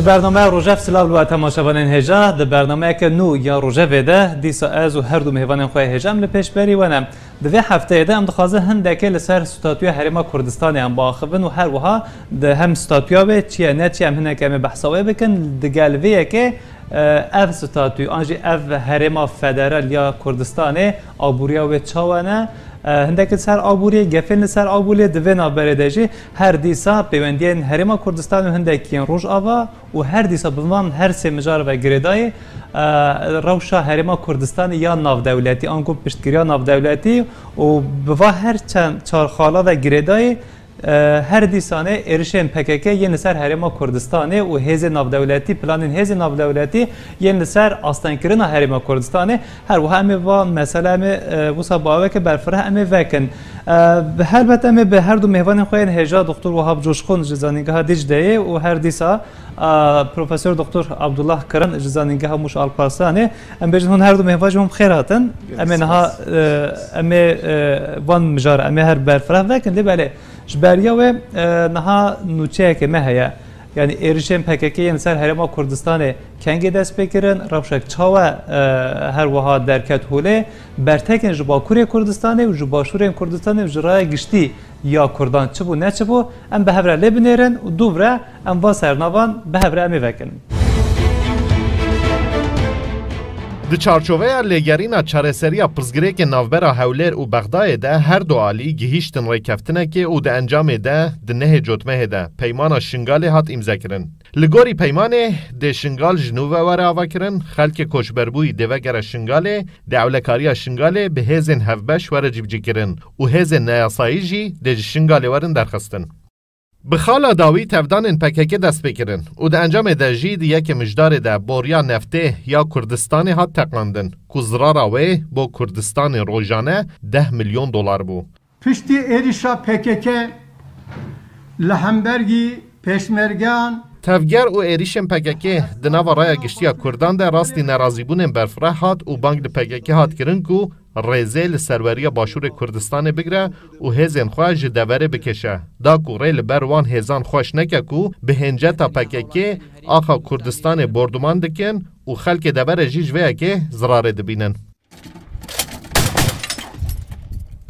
برنامه روژف سلام و تماشاوان هجا د برنامه که نو یا روژف ده دیسا از و هر دو مهوان خواه هجام لپیش بری ونم دوی هفته ده هم دخوازه هندکه لسر ستاتوی حریم کردستان هم باخون و هر وها ده هم ستاتویا به چیه نه چیه هم هنکه هم بحثاوه بکن دگلویه که اف ستاتوی آنجی اف حریم فدرال یا کردستانه آبوریا و چاوانه هندک سر آبوری گفن سر آبوری دوینا بردهجی هر دیسا پیوندین حریم کردستان و هندکین روز آوا و هر دیسا بمان هر سه مجار و گردای روشا حریم کردستان یا ناو دولتی آنگو پشتگیری ناو دولتی و بوا هر چهار خالا و گردای هر دیسانه ارشن پکک یه نسر حریم کردستانه و هیز ناو دولتی پلان هیز ناو دولتی یه نسر آستان کردن حریم کردستانه هر و همه و مثلا همه وسا باوه که برفره همه وکن هر بت همه به هر دو مهوان خوین هجا دکتر وهاب جوشخون جزانیگاه دیجده و هر دیسا پروفسور دکتر عبدالله کرن جزانیگاه مش آلپارسانه ام بجن هر دو مهواج هم خیراتن ام نها ام وان مجار ام هر برفره وکن لی بله جبریا و نها نوچه که مهیا یعنی ایرشن پککی یعنی سر حریم کردستان کنگی دست بکرن روشک چاوا هر وها درکت هوله برتکن جبا کوری کردستانه و جبا شورین کردستانه و جرای گشتی یا کردان چه بو نه چه بو ام به هفره لبنیرن و دوباره ام با سرناوان به هفره امی وکن د چارچوبه لگرین چارەسەریya pirzgirêkên navbera Hewlêr û Bexdayê de her du alî gihîştin rêkeftinekê û di encamê de di nehê cotmehê de peymana Şingalê hat îmzekirin. Li gorî peymanê dê Şingal ji nû ve were avakirin, xelkê koçberbûyî dê vegere Şingalê, dê ewlekariya Şingalê bi hêzên hevbeş were civcîkirin û hêzên neyasayî jî dê ji Şingalê werin derxistin. Bi xala dawî tevdanên PKK dest pêkirin û di encamê de jî di yekê mijdarê de boriya neftê ya Kurdistanê hat teqandin ku zirara wê bo Kurdistanê rojane 10 milyon dolar bû. Piştî êrişa PKK li hembergî pêşmergeyan Tevger û êrişên PKK di nava raya giştiya Kurdan de rastî nerazîbûnên berfireh hat û bang li PKK hat kirin ku rêzê li serweriya Başûrê Kurdistanê bigire û hêzên xwe ji deverê bikeşe. Da ku rê li ber wan hêzan xweş neke ku bi hênceta PKK axa Kurdistanê borduman dikin û xelkê deverê jî ji vê yekê zirarê dibînin.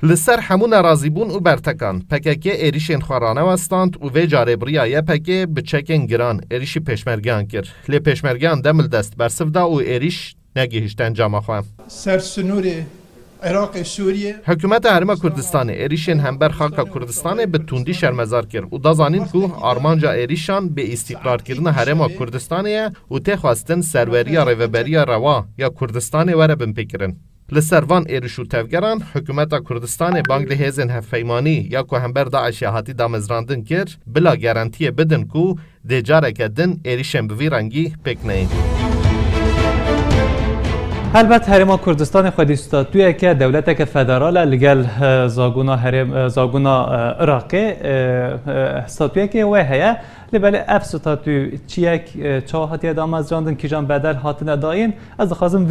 Li ser hemû nerazîbûn û bertekan, PKK êrişên xwe ranewestant û vê carê biriya YPG bi çekên giran êrişî pêşmergeyan kir. Lê pêşmergeyan demil dest bersiv da û êriş negihîşt encama xwe. Sersunûrê Iraqê Sûriye Hikûmeta Herêma Kurdistanê êrişên hember xaka Kurdistanê bi tundî şermezar kir û da zanîn ku armanca êrişan bi îstîqrarkirina Herêma Kurdistanê ye û tê xwestin serweriya rêveberiya rewa ya Kurdistanê were binpêkirin. Li ser van êriş û tevgeran, hikûmeta Kurdistanê bang li hêzên hevpeymanî ya ku hember Daişê hatî damezrandin kir, bila gerantiyê bidin ku dê careke din êrişên bi vî rengî pêk neyên. البته حریم کردستان خودی استاتویه که دولت که فدرال لگل زاگونا عراقی استاتویه که وی هیا لباله اف استاتوی چیک چاهاتی ادام از جاندن کیجان بدل هاتن داین از خازم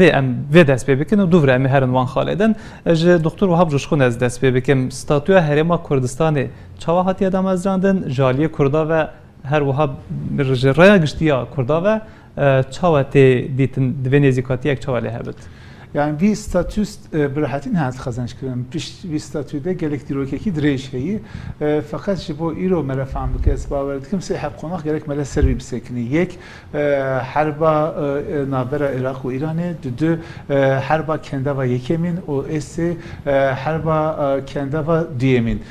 و دست بکن و دوره امی هرن وان خالدن دکتر وهاب جوشخون از دست بکن استاتوی حریم کردستان چاهاتی ادام از جاندن جالی کردا و هر وهاب رای گشتیا کردا و چاوتی دیتن دوی نزیکاتی یک چاولی هبت. Yani bir statüs bırahatin hayat kazanç kıran. Bir statüde gelektiroki direşeyi fakat bu iro merafam bu kez baverdi kimse hep konak gerek mele servi bisekini. Yek harba nabera Irak ve İran'e düdü harba kendava yekemin o esse harba kendava diyemin.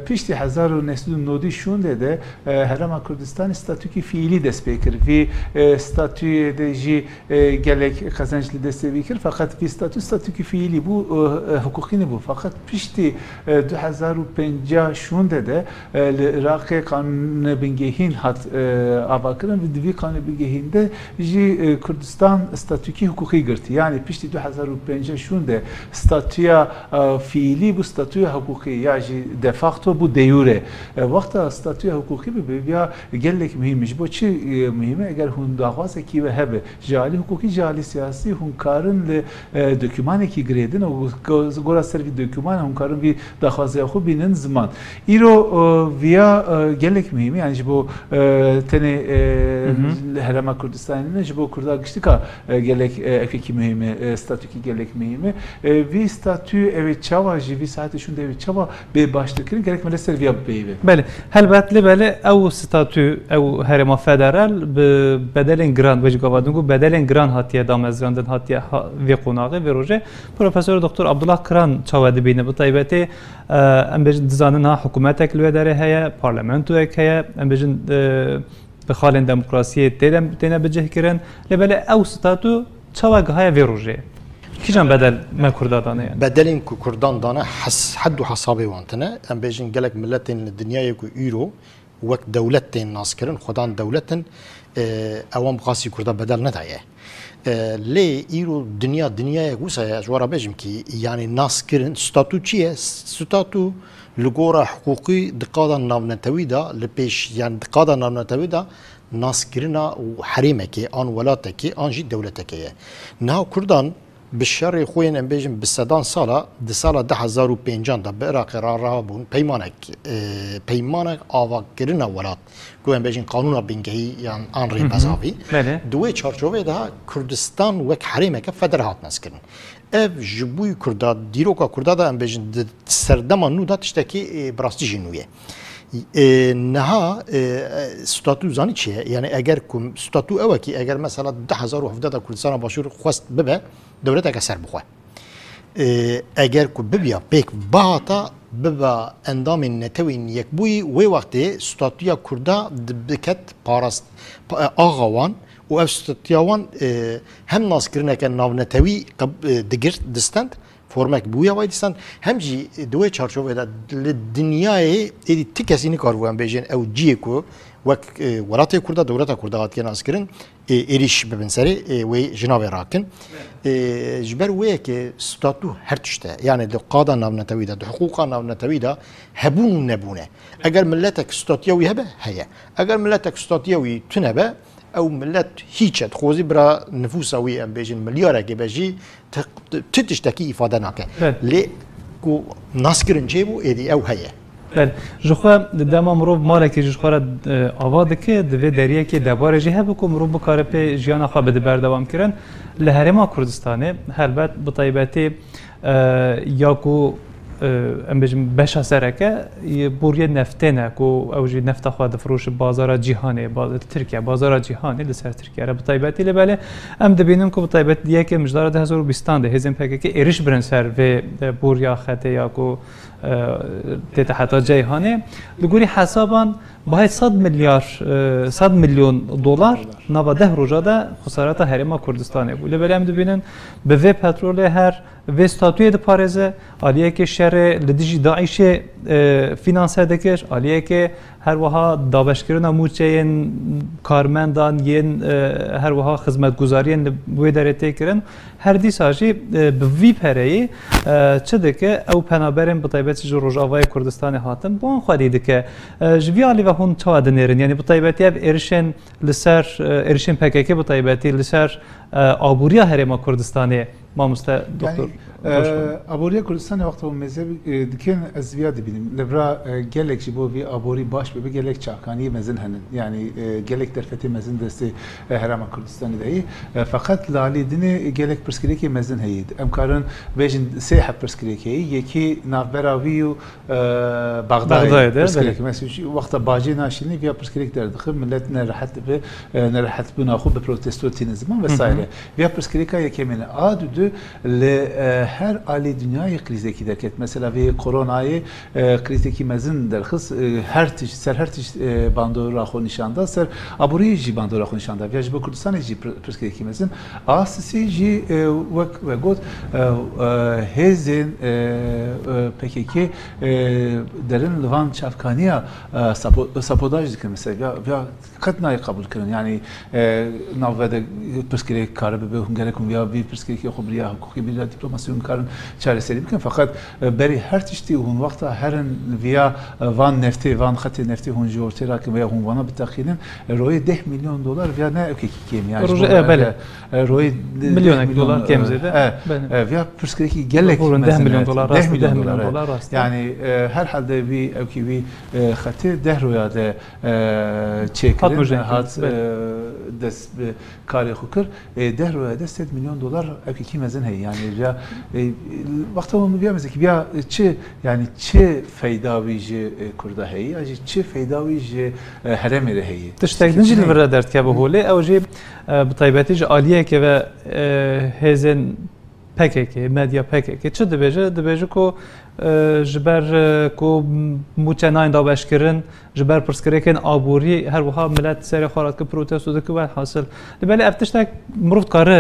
Pişti 1990 şunde de Herêma Kurdistan statüki fiili destekledi ve statüde ji gelek kazançlı destekler fakat bir statüki fiili bu hukukini bu fakat pişti 2050 şunde de Irak'e kanun bingehin hat abakırın ve divi kanun bingehinde ji Kurdistan statüki hukuki girti yani pişti 2050 şunde statüya fiili bu statüya hukuki ya ji facto bu de jure وقتا ستاتوی حقوقی بیا گلک مهمش با چی مهمه اگر هون دعواز کی و هبه جالی حقوقی جالی سیاسی هون کارن ل دکومانی که گریدن و گورا سر وی دکومان هم کارن وی دخوازه خوب بینن زمان ایرو ویا گلک مهمی یعنی جبو تنه هرما کردستانی نه جبو کردا گشتی که گلک اکی مهمه ستاتو کی گلک مهمه وی ستاتو evet çava jivi saati şunda evet çava be başlıkın gerek mele ser via beyve. بله هلبت لبله او ستاتو او هرما فدرال بدلن گران وجه گوادونگو بدلن گران هاتیه دامزراندن هاتیه وی قوناغه وی روژه پروفسور دکتر عبدالله کران چاوه بینه bu taybeti ام بجن دزانن ها حکومت اکلوه داره هیا پارلمنتو اک هیا ام بجن بخالن دموکراسیه تینا بجه کرن لبله او ستاتو چاوه های وی روژه کیجان بدل ما کردان yani bedelin ku Kurdan dana haddu hasabi wantına em bejin gelek milletin dünyaya ku euro vek devletin naskirin xudan devletin avam qasi kurda bedel ne daye le euro dünyaya gusaya jwara bejim ki yani naskirin statü çiye statü lugora hukuki diqadan navnetavida le peş yani diqadan navnetavida naskirina u harimeki an velateki anji devleteki na Kurdan بالشر خوين ام بيجن بالسدان سالا دي سالا 2005 دا بعراق رابون بيمانك آوا كرنا ولات كو ام بيجن قانون بنگهي يعني ان ري بزاوي دوي چارچوبه دا كردستان وك حريمه فدرات نسكن ev jibuy kurda diroka kurda da ام بيجن سردما نو دا تشتكي براستي جنويه نها ستاتو زانی چیه یعنی اگر کم ستاتو اوه کی اگر مثلا 2017 دا کردستان باشور خواست ببه دولت اگر سر بخواه اگر که ببیا پیک باتا ببا اندام نتوین یک بوی وی وقتی ستاتویا کردا بکت پاراست آغاوان و اف ستاتویاوان هم ناس کرنه که ناو نتوی دگر دستند فرمک بویا وایدستان همجی دوی چارچوبه دا دنیای ایدی تکسینی کاروان بیجن او جیه کو وک ولات کرده دولت کرده قد کنه اسکرین ایریش ببین سری و جناب راکن جبر وی که ستاتو هر تشته یعنی دو قادا ناو نتویدا دو حقوقا ناو نتویدا هبون نبونه اگر ملتك ستاتیوی هبه هيا اگر ملتك ستاتیوی تنبه او ملت هیچ خوزی برا نفوس اوی ام بیجن ملیاره که بجی تشتکی ifade نکه لی کو ناسکرین جیبو ایدی او هیه بله جخوا دما مرو مالکی جخوا آواز که دوی دریه که دبار جه بکو مرو بکاره په جیان خو بده بردوام کردن لهرما کردستانه هلبت بطیبتی یا کو ام بجم بشا سرکه بوریه نفتنه کو اوجی نفت خواهد فروش بازار جهانی ترکیه بازار جهانی لسر ترکیه را بطیبتی لبله ام دبینم که بطیبت دیگه که مجدار 2020 ده هزم پکه که ایرش برن سر و بوریا خطه یا کو تحت جهانی بگوری حسابان باید 100 میلیون دلار نوا 10 روزه ده خسارت هرما کردستانه بود لبله ام دبینن به و پترول هر و استاتوی د پارزه عالیه که شر لدیجی داعش فینانسر دکر عالیه که هر وها دابشکرنا موچین کارمندان ین هر وها خدمت گزارین بو درته کرن هر دی ساجی به وی پرهی چه دکه او پنابرن بطیبت جو روجاوای کردستان هاتن بون خودی دکه جویالی و هون چاد نرن یعنی بطیبتی اب ارشن لسر ارشن پککه بطیبتی لسر آبوریا هرما کردستانی ما مستا دکتر آبوریا کردستان وقت اون مذهب دکن از زیاد بینیم لبرا گلک جبو وی آبوری باش به گلک چاکانی مزن هنن یعنی گلک درفتی مزن دسته هرم کردستانی دایی فقط لالی دنی گلک پرسکری که مزن هید امکارن بیشن سه حب پرسکری که یکی نافبراوی و بغداد پرسکری که مثلا وقت باجی ناشینی ویا پرسکری در داخل ملت نرحت بنا خوب به پروتستوتی نظام وسایله ویا پرسکری که یکی من آد و دو ل her ali dünyayı krize ki derket mesela ve koronayı krize ki mezin derxis her tiş ser her tiş bandor raxo nişanda ser aburi ji bandor raxo nişanda ve bu Kurdistan ji priske ki mezin asisi ji ve got hezin PKK derin Livan çafkaniya sapodaj dikin mesela ve katnayı kabul kırın yani navvede priske karabı ve hungerekum ya bir priske ki xubri بریا حقوقی بریا دیپلماسیون کارن چارەسەری بکەن فقط بەری هەر تشتی هون وەختە هەرن ویا وان نفتی وان خەتی نفتی هون جۆرتێرا کە ویا هون وانە بتەقینن ڕۆی 10 میلیۆن دلار ویا نایەکێکی کێمیا ڕۆی ملیۆنێک دلار کێم زێدە ویا پرسکرێکی گەلێک 10 میلیۆن دلار ڕاست یعنی هەر حەلدەوی ئەوکیوی خەتێ 10 ڕۆیا چێکردن هات دەست کاری خو کرد 10 ڕۆیا 10 میلیۆن دلار ئەوکیکی مەزن هەیە یعنی ویا وەختەوە بیا مەزێکی بیا چه یعنی چه فەیداوی ژێ کوردە هەیە ئەجی چه فەیداوی ژێ هەرێمێرە هەیە تشتێک نجی لەبەرە دەردکە بە هۆلێ ئەو ژێ بتایبەتیش عالیەکەوە هێزن پەکێکی مەدیا پەکێکی چ دەبێژە کۆ ji ber ku mûçenayên daweşkirin ji ber pirsgirêkên aborî her wiha millet serê xwe radike protesto dike we hasil li belê ev tiştek mirov dikare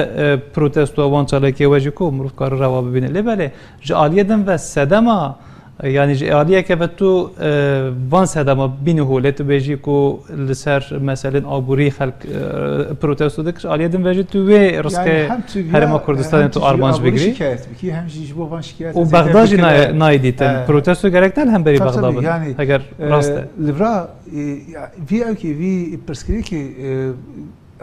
protestoya wan çalekê we jî ku mirov dikare rewa bibîne lê belê ji aliyê din ve sedema yani ji aliyeke ve tu van sedema bînî holê tu bêjî ku li ser meselên aborî xelk protesto dikir aliyê din ve jî tu wê riskê Herêma Kurdistanê tu armanc bigirî û Bexda jî nayê dîtin protesto gerek ne li hemberî Bexda bin eger rast e li vir vî evkî vî pirsgirêkê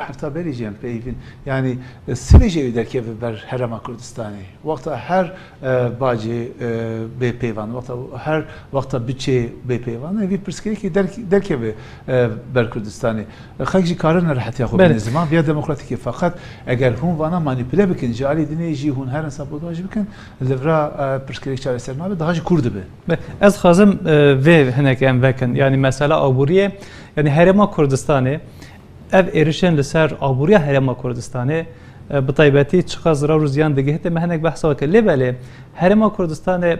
hertaberi jî em peyvîn yani sivê jê wî derkeve ber Herêma Kurdistanê wexta her bacê bêpêvan wexta her wexta biçê bêpêvan vî pirsgirêkê derkeve ber Kurdistanê xelk jî karin rehetiya xwe bîne ziman vêya demokratîkê faqat eger hûn vana manîpüle bikin ji alî dinê jî hûn herin sabotaj bikin li vir pirsgirêk çareser nabe daha jî Kurd dibe ez xwazim vê hinek em vekin yani mesela aboriyê yani Herêma Kurdistanê ev êrişên li ser aboriya Herêma Kurdistanê bi taybetî çiqa zira û ziyan digihîte me hinek behsa weke lê belê Herêma Kurdistanê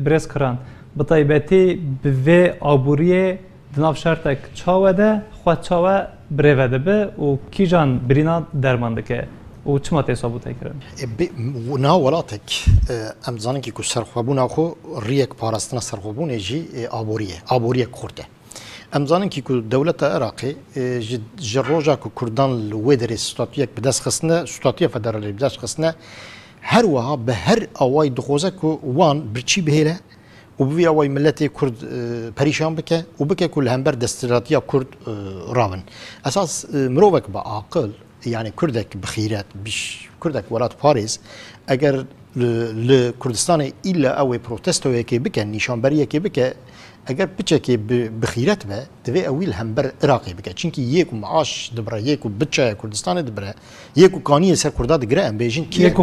birêz kiran bi taybetî bi vê aboriyê di nav şertek çawe de xwe çawe birêve dibe û kîjan birîna derman dike û çima tê sabû tê kirin nav welatek em zanin ki ku serxwebûna xwe riyek parastina serxwebûnê jî aboriyek Kurd e em zanin ki ku dewleta Iraqê ji roja ku Kurdan li wê derê statûyek bi dest xistine statûya federalê bi dest xistine her wiha bi her awayî dixwaze ku wan birçî bihêle û bi vî awayî milletê Kurd perîşan bike û bike ku li hember desthilatiya Kurd rabin esas mirovek bi aqil yani Kurdek bi xîret Kurdek welat Parêz eger li Kurdistanê îlla ew ê protestoyekê bike nîşanberiyekê bike eger piçekê bi xîret be divê ew wî li hember Iraqê bike çinkî yê ku maaş dibire yê ku bütçeya Kurdistanê dibire yê ku kaniyê ser Kurda digire em bêjin kê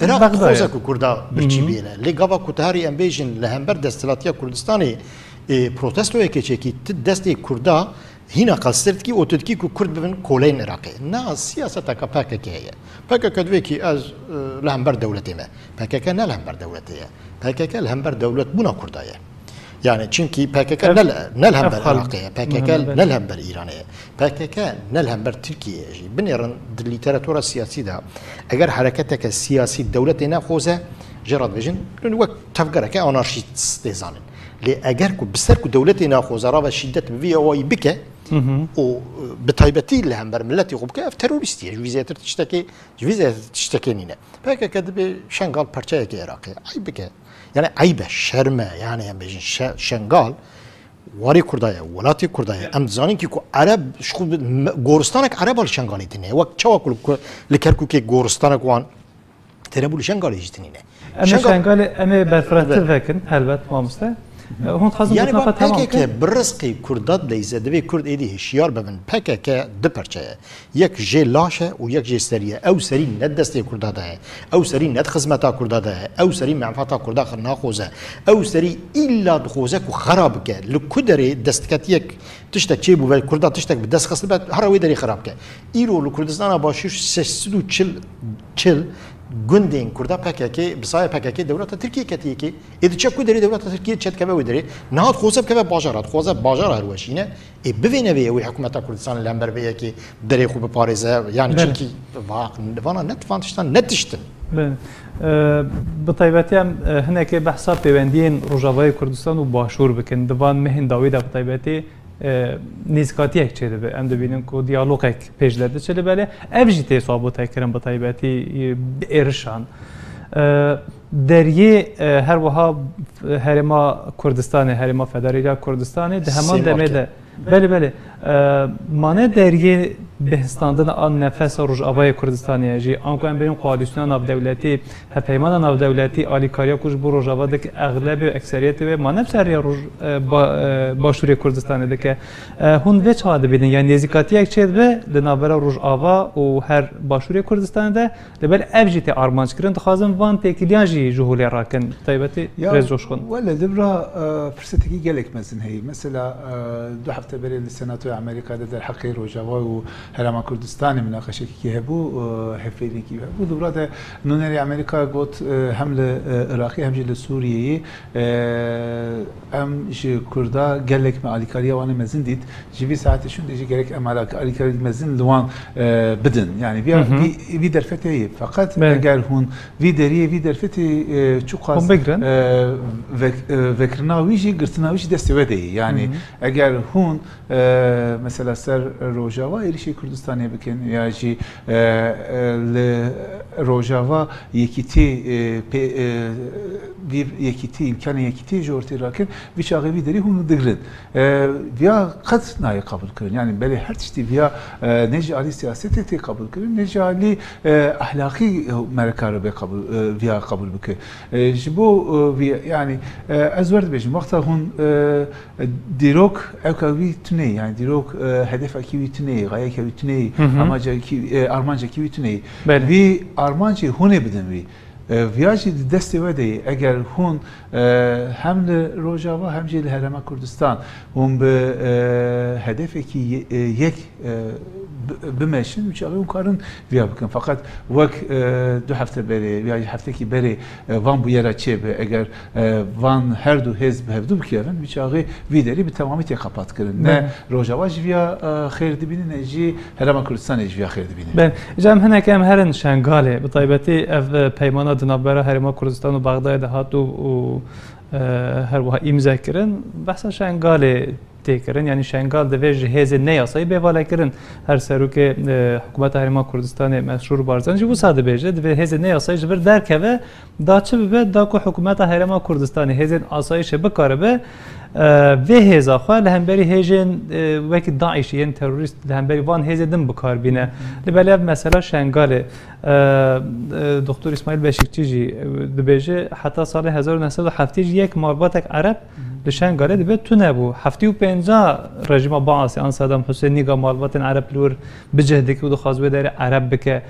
Iraq xweze ku Kurda birçî bêle lê gava ku tiharî em bêjin li hember desthilatiya Kurdistanê protestoyekê çekî ti destê Kurda hîna qastirtkî û tu dikî ku Kurd bibin koleyên Iraqê na siyaseteka PKK heye PKK divê ki ez li hember dewletê me PKK ne li hember dewletê ye PKK li hember dewlet bûna Kurda ye yani çünkü PKK ne li hember Iraqê ye PKK ne li hember Îranê ye PKK ne li hember Tirkiyeyê jî binêrin di lîteratûra siyasî de eger hereketeke siyasî dewletê nexwaze jê radibêjin wek tevgereke anarşîst tê zanin lê eger ku bi ser ku dewletê nexwaze rave şîddet bi vî awayî bike û bi taybetî li hember milletê xwe bike ev terorîst ye ji vî zêtir tiştekê nîne PKK dibe şengal perçeyekê Iraqê ay bike yani aybe şerme yani em bêjin şengal warê Kurda ye welatê Kurda ye em dizanin ki ku Ereb goristanek Ereba li şengalê dinê wek çawa ku li Kerkûkê goristanek wan têne bû li şengalê jî dinîne şengalê em ê berfirehtir vekin helbet mamoste yani ben PKK bi rizqê Kurda deyze divê Kurd êdî hişyar bibin PKK di perçeye yek jê laş e û yek jê serî ye ew serî ne destê Kurda de ye ew serî net xizmeta Kurda de ye ew serî menfaeta Kurda xir naxoze ew serî îlla dixoze ku xera bike li ku derê destketiyek tiştek çêbû ve Kurda tiştek bi dest xist be hera wê derê xirab bike îro li Kurdistana Başûr 640 gundên Kurda PKK bi sayê PKK dewleta Tirkiye ketiye ki êdiçe ku derê dewleta Tirkiye çetkeve wê derê nihat xweze bikeve bajara dixwaze bajara herweşîne bivê nevê wê hikûmeta Kurdistanê li hember vê yekê derê xwe biparêze yani çinkî vana netvan tiştan netiştin bi taybetî em hinekê behsa pêwendiyên Rojavayê Kurdistan û Başûr bikin divan mehên dawî de bi taybetî نزیکاتیک چه دبه ام دبینن کو دیالوگک پیجلده چه بله افجی تی صحبت کردن با تایباتی ارشان دریه هر وها هرما کردستان هرما فدرالیه کردستان ده همان دمده بله مانه دریه بهستاندن آن نفس روجاوای کردستانی جی آنکو ام بریم قوادیسیون ناو دولتی هپیمان ناو دولتی آلیکاریا کوش بو روجاوا دک اغلب و اکثریت و مانه بسری روج باشوری کردستانی دک هون به چه هاده بیدن یعنی نزیکاتی یک چیز به لنابرا روجاوا و هر باشوری کردستان ده لبل افجی تی آرمانج کردن تخازم وان تکیلیان جی جهولی راکن تایبتی رز جوشخون ولا دبرا فرصتك جالك مثلا هي مثلا دو هفته بري السناتور امريكا در حق روجاوا و هرما كردستان مناقشه كي هبو حفلي كي هبو دبرا نونري امريكا قلت حمله عراقي هم جل سوريا ام جي كردا جالك مع الكاريا وانا مزنديت جي ساعات شون دي جالك ام الكاريا مزن لوان بدن يعني في درفتي فقط اگر هون في درفتي شو قاس وكرناويجي قرتناويجي دستوده يعني اگر هون مثلا سر روجاوا ایریشی کردستانی بکن یا جی روجاوا یکیتی امکان یکیتی جورتی راکن ویچاقی ویدری هم دگرد ویا قد نای قبول کردن یعنی بله هر چیزی ویا نجالی سیاستی تی قبول کردن نجالی اخلاقی مرکار به قبول ویا قبول بکن جبو يعني ازورد بيجي وقتها هون ديروك اوكاوي تني يعني ديروك هدفك كيوي تني غايه كيوي تني اماجا كي ارمانجا كيوي تني في ارمانجي هون بدن وي ویاجی دستی ودی اگر هون هم روجاوا هم جل هرما کردستان هم به هدفی که یک بمشن وچاقی اون کارن ویا بکن فقط وک دو هفته بره ویاجی هفته کی بره وان بویرا چه به اگر وان هر دو حزب هفدو بکیون وچاقی ویدری به تمامی تی قپات کردن نه روجاوا جویا خیر دبینه نه جی هرما کردستان جویا خیر دبینه بله جام هنر کم هرن شنگاله به طیبتی اف پیمانات دنابرا هرما کردستان و بغداد هات و هر وها امضا کردن بحث شنگاله تکرن یعنی شنگال دوی جهاز نیاسایی به والا کردن هر سروک حکومت هرما کردستان مشهور بارزان جو ساده بیجه دوی جهاز نیاسایی جبر درک و داچه به داکو حکومت هرما کردستان جهاز آسایش بکاره به و هزا خواه لهمبری هجن وقتی داعش یعنی تروریست لهمبری وان هزا دم بکار بینه لباله مثلا شنگاله دکتر اسماعیل بشکچی جی دبیجه حتی سال 1970 یک مالباتک عرب لشنگاله دبی تو نبو 75 رژیم باعث آن صدام حسین نیگا مالبات عرب لور بجهده که و دخوازوه داره عرب بکه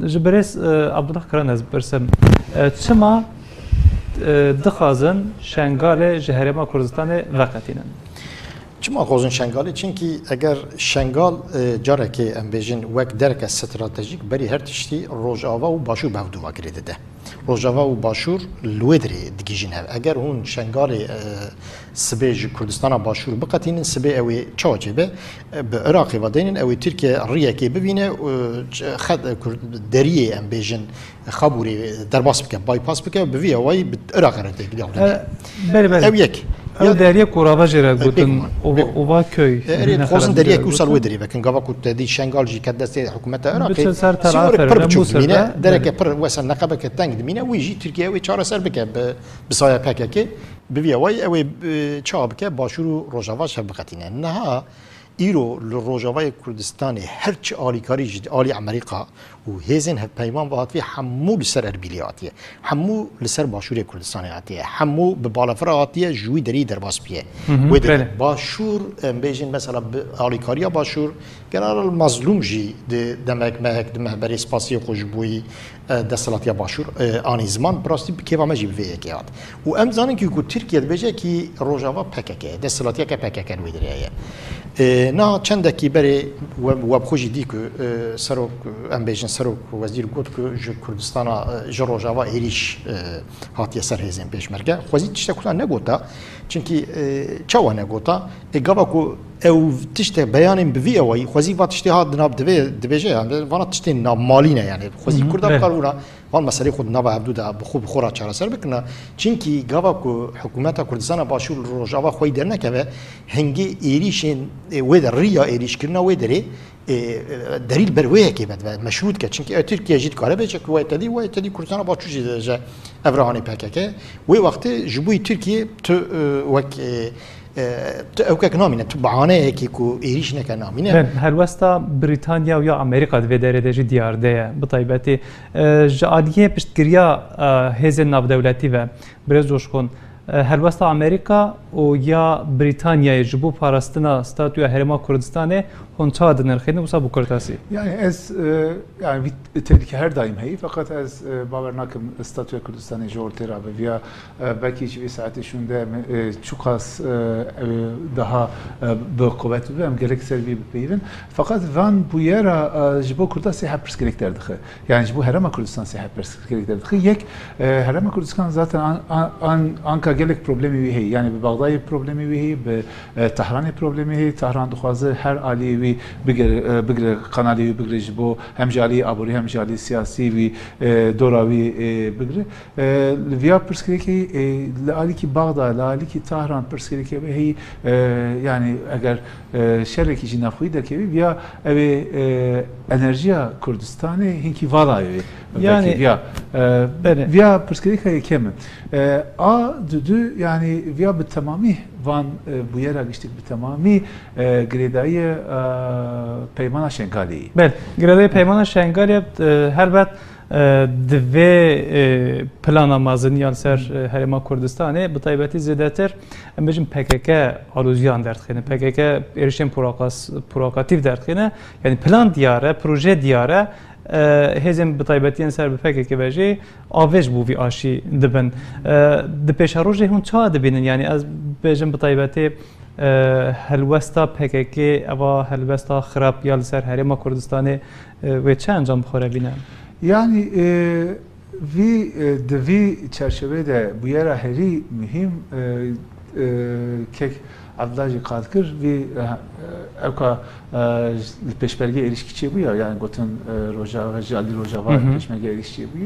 جبرس عبدالله کران از برسم چما دخوازن شنگال جهرما کردستان وقتینن چما خوزن شنگالی چونکی اگر شنگال جاره که ام بیجن وک درک استراتژیک بری هر تشتی روجاوا و باشور بهدو واگریده ده روجاوا و باشور لودری دیگیجن هر اگر هون شنگال سبیج کردستان باشور بقتینن سبی اوی چاچه به عراقی و دینن اوی ترکیه ریه که ببینه خد دریه ام بیجن خبری درباس بکه بایپاس بکه بوی اوی عراق را دیگه بله او یک او دریه کوراوا جره گوتن اووا köy خوزن دریه کوسال و دریه بکن گاوا کوت دی شنگال جی کد دست حکومت عراقی بچه سر طرف مینه درک پر وسن نقبه که تنگ مینه ویجی ترکیه و چهار سر بکه بسایه پکه که بوی اوی اوی چاب که باشور روجاوا شب بقتینه نه ایرو لروجاوای کردستان هرچ آلیکاری جد آلی امریکا و هزین پیمان وقت فی حمو لسر اربیلیاتیه حمو لسر باشور کردستانیاتیه حمو به بالافراتیه جوی دری در باس بیه و در باشور بیشین مثلا آلیکاریا باشور قرار المظلوم جی دمک مهک دمه بری سپاسی خوشبوی دستلاتیا باشور آنی زمان براستی کیوا مجی به کیات و امزانی که ترکیه بیشه کی روجاوا پککه دستلاتیا که پککه وی دریه نه چند کی بری و بخوجی دی که سروک ام بیشین سروک وزیر گفت که کردستان جروجاوا ایریش هاتی سر هزین پیشمرگه خوازی تشته کلا نگوتا چونکی چاوا نگوتا اگه کو او تشته بیانیم بوی اوی خوازی وقت تشته هات ناب دوی دبیجه وانا تشته ناب مالینه یعنی خوازی کرده بکارونا وان مسئله خود نبا عبدو دا بخوب خورا چاره سر بکنه چونکی گاوا کو حکومت کردستان باشور روجاوا خوی در نکوه هنگی ایریشین و در ریا ایریش کرنا و دری دلیل برویه که بد مشروط که چونکی ترکیه جیت کاره بچه که وای تدی کردستان باشور جه افراهانی پککه و وقت جبوی ترکیه تو وک او که نامینه تو بهانه کی کو ایریش نکه نامینه هر وستا بریتانیا و یا امریکا دوی داره دیجی دیار ده بطایبتی جادیه پشتگیریا هزین ناو دولتی و برز جوش کن هر وستا امریکا و یا بریتانیا جبو پاراستنا ستاتوی هرما کردستانه هون چاد نرخیدن وسا بو کرتاسی يعني از يعني تلك هر دايم هي فقط از باورناكم ستاتوی کردستان جور ترا و belki bir saat şunda çok az daha بقوت بهم gereksel bir beyvin fakat van bu yere jibo kurda seyahat perspektiflerdi yani jibo herama Kurdistan seyahat perspektiflerdi yek herama Kurdistan zaten anka gelek problemi ve yani bir Bağdayı problemi ve bir Tahran problemi ve Tahran duhazı her ali ve bigre kanalı ve bigre jibo hem jali aburi hem jali siyasi ve doravi bigre via perspektifi لآلی کی بغداد لآلی کی تهران پرسکری که هی yani اگر شرکی جی نخوی دکی بیا اوی انرژیا کردستانی هنکی والای yani via perskeri که کم دو yani via به تمامی وان bu yere geçtik bir tamamı gredayı peymana şengali. بله gredayı peymana şengali her bat دوی پلان مازنیان سر هرما کردستانه به طیبتی زیادتر امروز PKK آلوزیان دارد PKK erişim provokatif دارد yani plan diyare proje diyare هزم به طیبتی سر به PKK بچه آویج بوی آشی دبن دپیش روزه هون چه دبینن yani از بچم به طیبتی هلوستا PKK اوا هلوستا خراب یال سر هرما کردستانه و چه انجام بخوره بینن Yani vi çerçevede bu yere heri mühim kek Abdülhaji Kadkır ve evka peşmerge erişkiçi bu ya yani gotun Rojava Jali Rojava peşmerge erişkiçi bu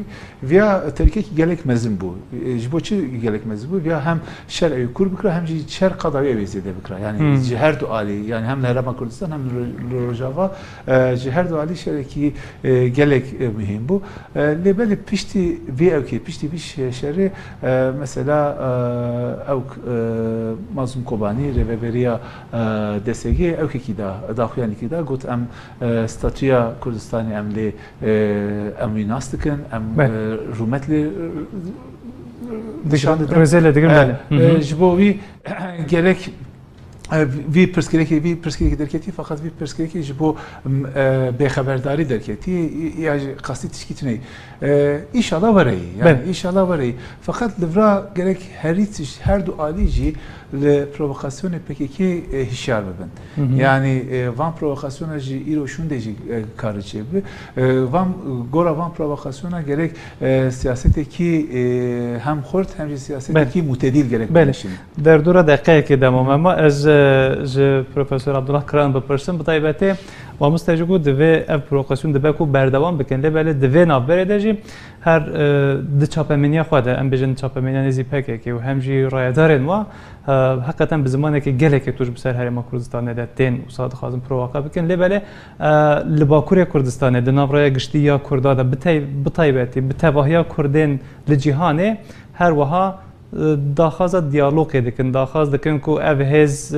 veya terkek gelek mezim bu jiboçi gelek mezim bu veya hem şer ev kur bikra hem şer kadavi evizede bikra yani ciher duali yani hem Herama Kurdistan hem Rojava ciher duali şereki gelek mühim bu lebeli pişti ve evki pişti bir şeri mesela evk mazlum Kobani reveberiya desegi evki da داخلی که دا گفت ام استاتویا کردستانی املی امی ناستکن ام رومتلی دشان رزله دیگر بله جبوی gerek وی پرسکری درکتی فقط وی پرسکری جبو به خبرداری درکتی یا قصدی تشکیتنی ایشالا وری yani ایشالا وری فقط لورا gerek her دو عالیجی لپرووکاسیون PKK هشیار ببند yani van provokasyona ji iro şundeji karıcı van gora van provokasyona gerek siyasetteki hem hort hem siyasetteki mutedil gerek belişin der dura dakika demam ama az profesör Abdullah Kıran bepirsin bu taybeti و مستجیب دوی اف پروکاسیون دوی کو بردوام بکن لبله دوی نابر داشی هر د چاپمنیا خواده ام بجن چاپمنیا نزی پکه که و همجی رایدارن و حقیقتا به زمانی که گله که توش بسر هرما کردستان دتین و صاد خازم پروواقع بکن لبله لباکوری کردستان د ناورای گشتی یا کرداده بتایبتی بتواهیا کردین لجهانه هر وها داخاز دیالوگ دکن داخاز دکن کو اف هز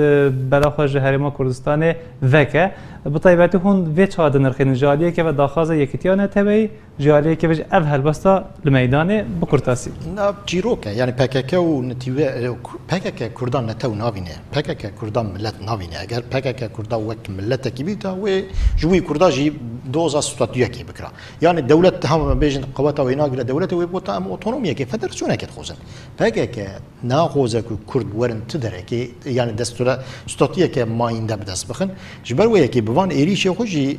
بلاخوش هرما کردستان وکه بطیبتی هون وی چاد نرخین جالیه که و داخاز یکیتیانه تبعی جالیه که وجه اف هلبستا لمیدانه بکرتاسی نه جیروکه یعنی PKK و نتیوه PKK کردان نتو ناوینه PKK کردان ملت ناوینه اگر PKK کردان وک ملت کی بیتا و جوی کردان جی دوزا ستاتویا کی بکرا یعنی دولت هم بیجن قوات و ایناگل دولت و بوتا اتونومیه که فدراسیونه که خوزن PKK ناخوزه که کرد ورن تدره که یعنی دستور ستاتویا که ماینده بدست بخن جبر وی که بوان ایریش خوشی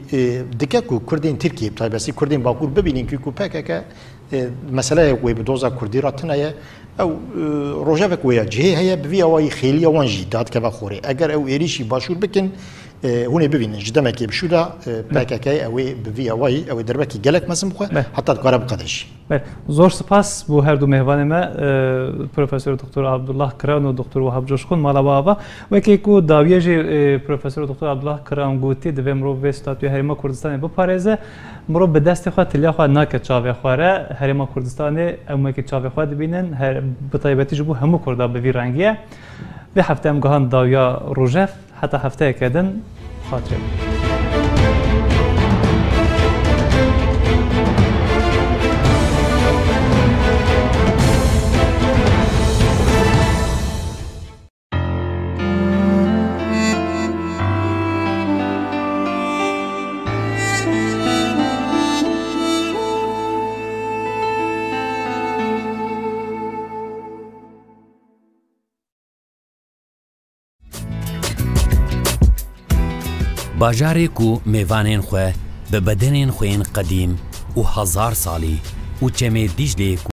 دکه کو کردین ترکیه تایبسی کردین باکور ببینین که کو PKK مسئله وی بدوزا کردی راتنه او روجاوک ویا جه هيا بوی اوای خیلی وان جداد که بخوره اگر او ایریشی باشور بکن هوني ببینن جدمك بشودا PKK اوي بفي اوي او دربكي جلك مثلا حتى تقرب قدش. زور سپاس بو هر دو مهمان ما پروفسور دکتر عبدالله کران و دکتر وهاب جوشخون مالا بابا و که کو داویجی پروفسور دکتر عبدالله کران گوتی دوی مرو به ستاتوی هریما کردستان بپارێزه مرو به دست خود تلیا خود ناکه چاوی خواره هریما کردستان اما که چاوی خود ببینن به طایبتی جبو همو کرده به وی رنگیه به هفته هم گهان داویا روژف حتی هفته کدن خاطره باجارێک و mêvanên xwe bi bedenên xwe yên qedîm û hezar salî û çemê Dîclê